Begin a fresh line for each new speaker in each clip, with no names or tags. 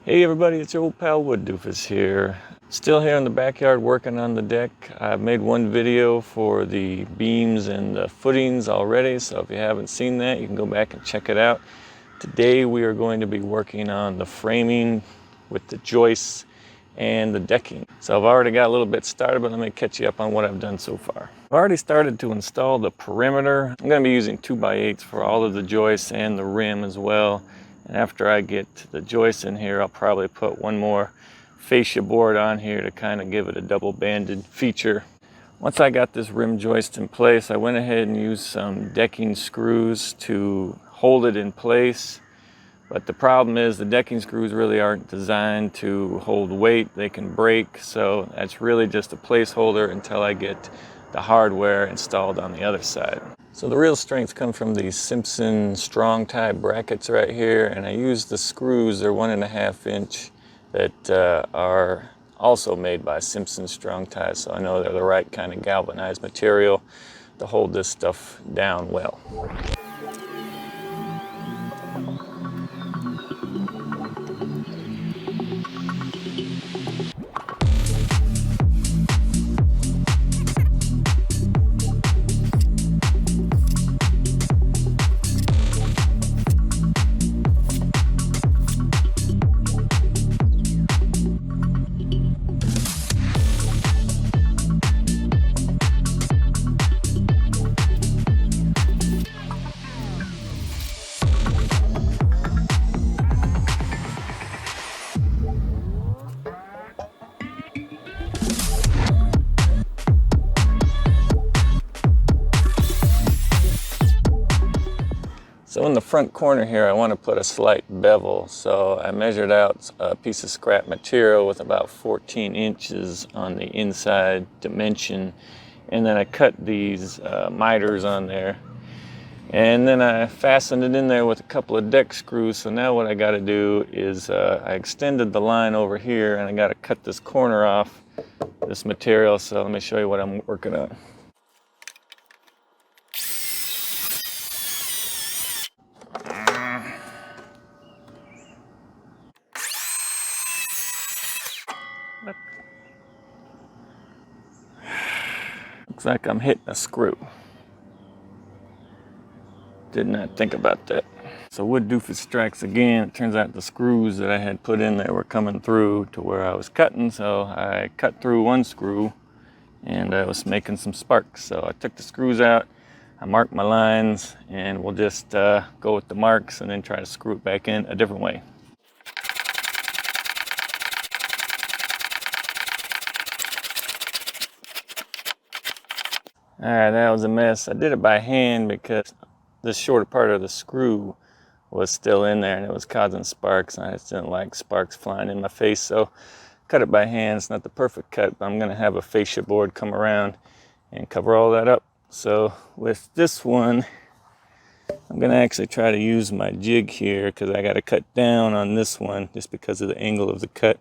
Hey everybody, it's your old pal Wood Doofus here. Still here in the backyard working on the deck. I've made one video for the beams and the footings already, so if you haven't seen that, you can go back and check it out. Today we are going to be working on the framing with the joists and the decking. So I've already got a little bit started, but let me catch you up on what I've done so far. I've already started to install the perimeter. I'm going to be using 2x8s for all of the joists and the rim as well. And after I get the joists in here, I'll probably put one more fascia board on here to kind of give it a double banded feature. Once I got this rim joist in place, I went ahead and used some decking screws to hold it in place. But the problem is the decking screws really aren't designed to hold weight. They can break, so that's really just a placeholder until I get the hardware installed on the other side. So the real strength comes from these Simpson strong tie brackets right here, and I use the screws, they're 1.5 inch, that are also made by Simpson strong ties, so I know they're the right kind of galvanized material to hold this stuff down well. So in the front corner here, I want to put a slight bevel. So I measured out a piece of scrap material with about 14 inches on the inside dimension. And then I cut these miters on there. And then I fastened it in there with a couple of deck screws. So now what I got to do is I extended the line over here and I got to cut this corner off this material. So let me show you what I'm working on. Looks like I'm hitting a screw. Did not think about that. So Wood Doofus strikes again. It turns out the screws that I had put in there were coming through to where I was cutting, so I cut through one screw and I was making some sparks. So I took the screws out, I marked my lines, and we'll just go with the marks and then try to screw it back in a different way. All right, that was a mess. I did it by hand because this shorter part of the screw was still in there and it was causing sparks, and I just didn't like sparks flying in my face, so cut it by hand. It's not the perfect cut, but I'm going to have a fascia board come around and cover all that up. So with this one, I'm going to actually try to use my jig here because I got to cut down on this one just because of the angle of the cut,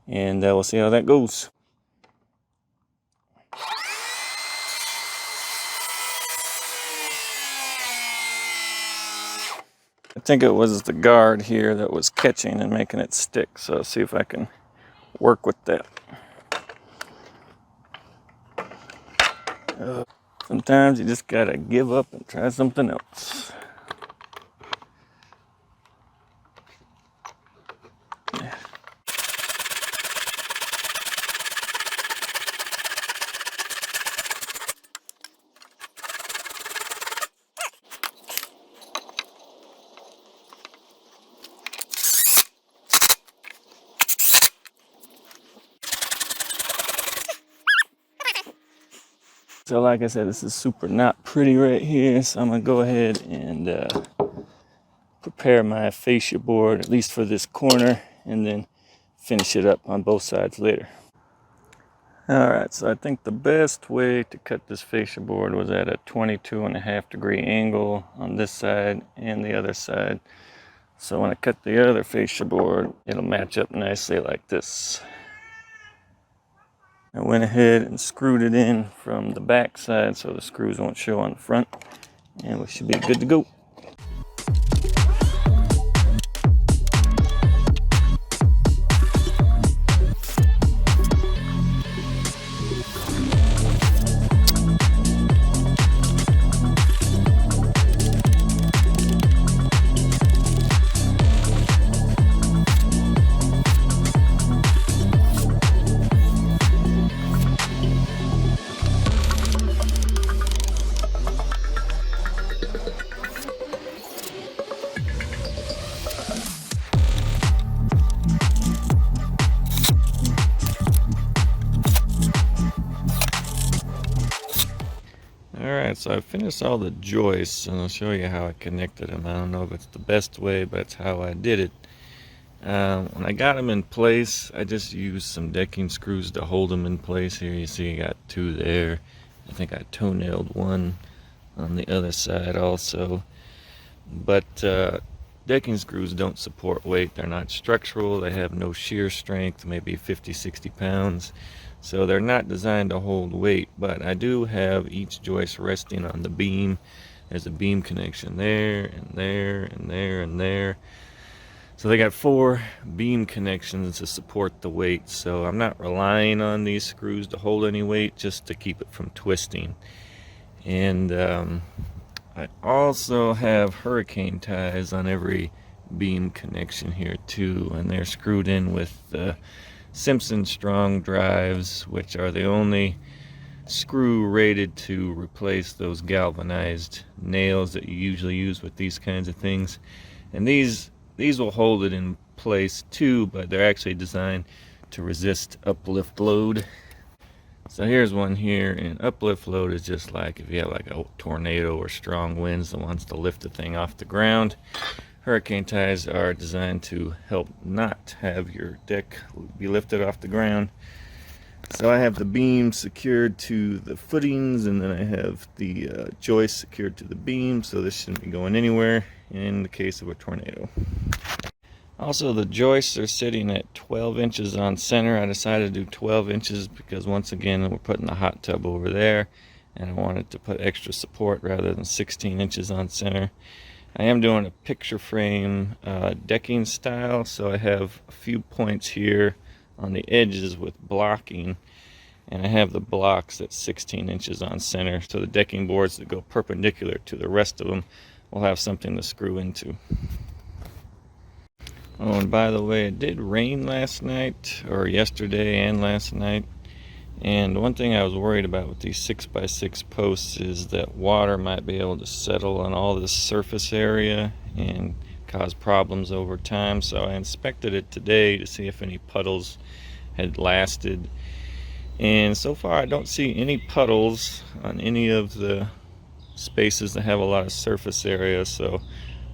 and we'll see how that goes. I think it was the guard here that was catching and making it stick, so let's see if I can work with that. Sometimes you just gotta give up and try something else. So like I said, this is super not pretty right here, so I'm gonna go ahead and prepare my fascia board, at least for this corner, and then finish it up on both sides later. All right, so I think the best way to cut this fascia board was at a 22.5-degree angle on this side and the other side. So when I cut the other fascia board, it'll match up nicely like this. I went ahead and screwed it in from the back side so the screws won't show on the front, and we should be good to go. Alright, so I finished all the joists and I'll show you how I connected them. I don't know if it's the best way, but it's how I did it. When I got them in place, I just used some decking screws to hold them in place. Here you see I got two there. I think I toe-nailed one on the other side also. But decking screws don't support weight. They're not structural. They have no shear strength, maybe 50-60 pounds. So they're not designed to hold weight, but I do have each joist resting on the beam. There's a beam connection there and there and there and there. So they got 4 beam connections to support the weight. So I'm not relying on these screws to hold any weight, just to keep it from twisting. And I also have hurricane ties on every beam connection here too, and they're screwed in with Simpson strong drives, which are the only screw rated to replace those galvanized nails that you usually use with these kinds of things. And these will hold it in place too, but they're actually designed to resist uplift load. So here's one here, and uplift load is just like if you have like a tornado or strong winds that wants to lift the thing off the ground. Hurricane ties are designed to help not have your deck be lifted off the ground. So I have the beam secured to the footings, and then I have the joist secured to the beam, so this shouldn't be going anywhere in the case of a tornado. Also, the joists are sitting at 12 inches on center. I decided to do 12 inches because, once again, we're putting the hot tub over there, and I wanted to put extra support rather than 16 inches on center. I am doing a picture frame decking style, so I have a few points here on the edges with blocking, and I have the blocks at 16 inches on center, so the decking boards that go perpendicular to the rest of them will have something to screw into. Oh, and by the way, it did rain last night, or yesterday and last night. And one thing I was worried about with these 6x6 posts is that water might be able to settle on all this surface area and cause problems over time. So I inspected it today to see if any puddles had lasted. And so far I don't see any puddles on any of the spaces that have a lot of surface area. So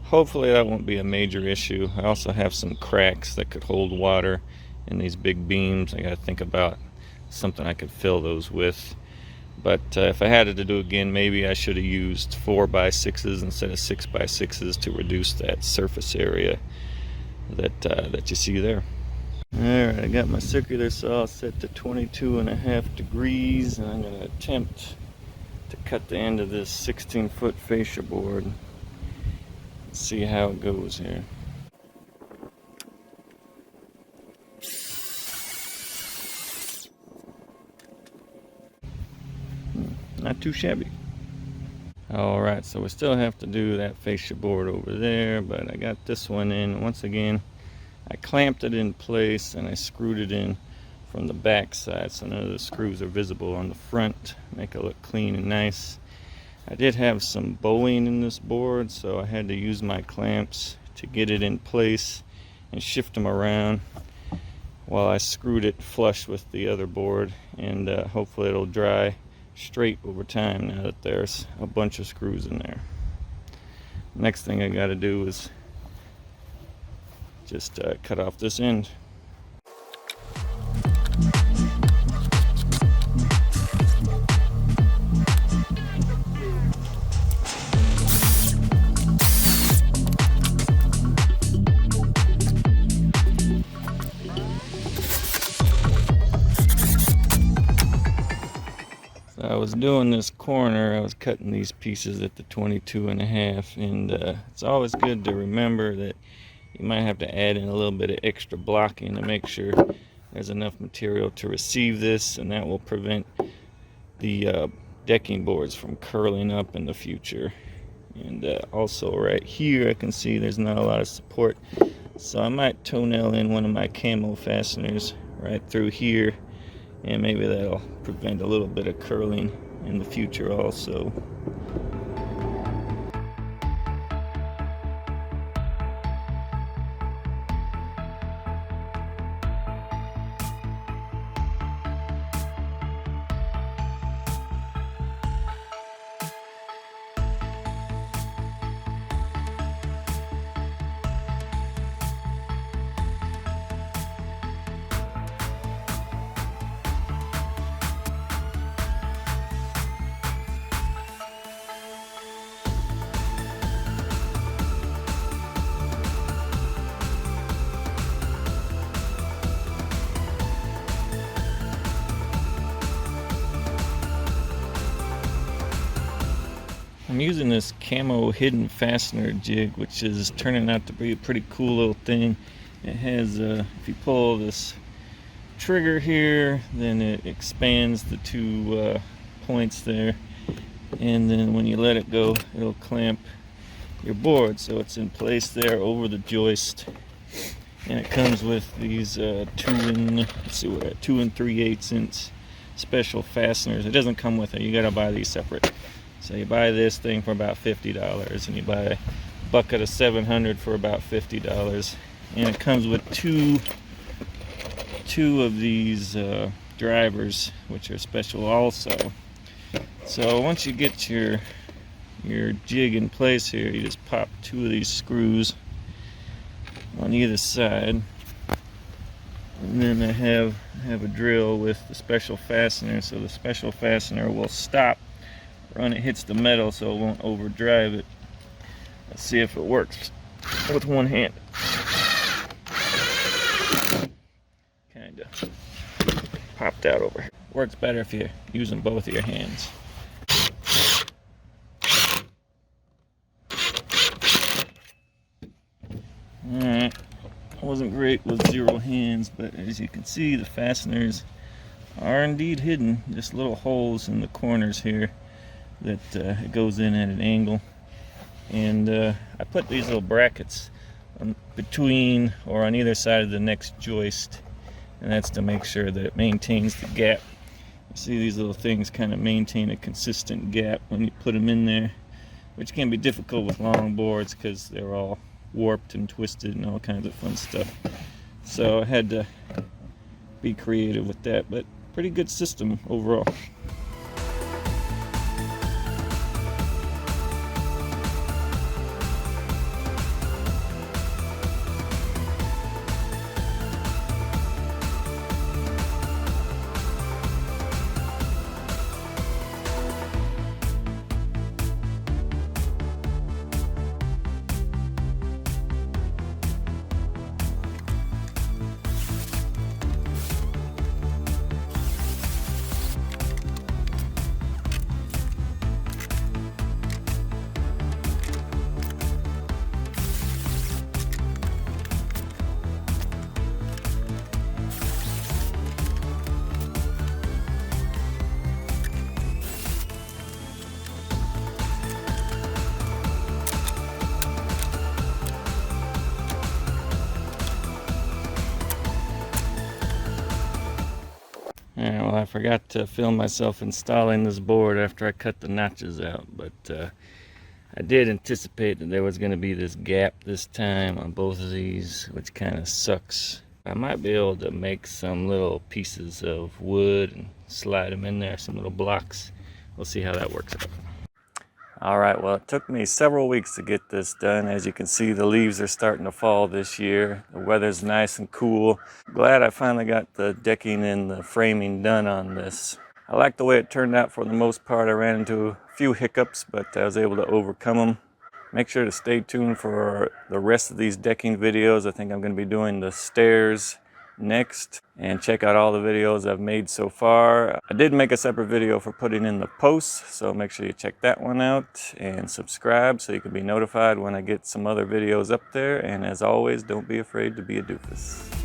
hopefully that won't be a major issue. I also have some cracks that could hold water in these big beams. I got to think about something I could fill those with. But if I had it to do again, maybe I should have used 4x6s instead of 6x6s to reduce that surface area that you see there. Alright, I got my circular saw set to 22.5 degrees, and I'm going to attempt to cut the end of this 16-foot fascia board. See how it goes here. Not too shabby. Alright, so we still have to do that fascia board over there, but I got this one in. Once again, I clamped it in place and I screwed it in from the back side, so none of the screws are visible on the front. Make it look clean and nice. I did have some bowing in this board, so I had to use my clamps to get it in place and shift them around while I screwed it flush with the other board, and hopefully it'll dry straight over time now that there's a bunch of screws in there. Next thing I got to do is just cut off this end. I was doing this corner, I was cutting these pieces at the 22.5, and it's always good to remember that you might have to add in a little bit of extra blocking to make sure there's enough material to receive this, and that will prevent the decking boards from curling up in the future. And also right here I can see there's not a lot of support, so I might toenail in one of my Camo fasteners right through here, and maybe that'll prevent a little bit of curling in the future also. I'm using this Camo hidden fastener jig, which is turning out to be a pretty cool little thing. It has, if you pull this trigger here, then it expands the two points there, and then when you let it go, it'll clamp your board so it's in place there over the joist. And it comes with these 2 and 3/8 inch special fasteners. It doesn't come with it, you gotta buy these separate. So you buy this thing for about $50, and you buy a bucket of 700 for about $50. And it comes with two of these drivers, which are special also. So once you get your jig in place here, you just pop 2 of these screws on either side, and then I have a drill with the special fastener, so the special fastener will stop when it hits the metal so it won't overdrive it. Let's see if it works with one hand. Kinda popped out over here. Works better if you're using both of your hands. Alright, wasn't great with 0 hands, but as you can see, the fasteners are indeed hidden. Just little holes in the corners here that it goes in at an angle. And I put these little brackets between or on either side of the next joist, and that's to make sure that it maintains the gap. You see these little things kind of maintain a consistent gap when you put them in there, which can be difficult with long boards because they're all warped and twisted and all kinds of fun stuff. So I had to be creative with that, but pretty good system overall. Yeah, well, I forgot to film myself installing this board after I cut the notches out, but I did anticipate that there was going to be this gap this time on both of these, which kind of sucks. I might be able to make some little pieces of wood and slide them in there, some little blocks. We'll see how that works out. All right, well, it took me several weeks to get this done. As you can see, the leaves are starting to fall this year. The weather's nice and cool. Glad I finally got the decking and the framing done on this. I like the way it turned out for the most part. I ran into a few hiccups, but I was able to overcome them. Make sure to stay tuned for the rest of these decking videos. I think I'm going to be doing the stairs next, and check out all the videos I've made so far. I did make a separate video for putting in the posts, so make sure you check that one out and subscribe so you can be notified when I get some other videos up there. And as always, don't be afraid to be a doofus.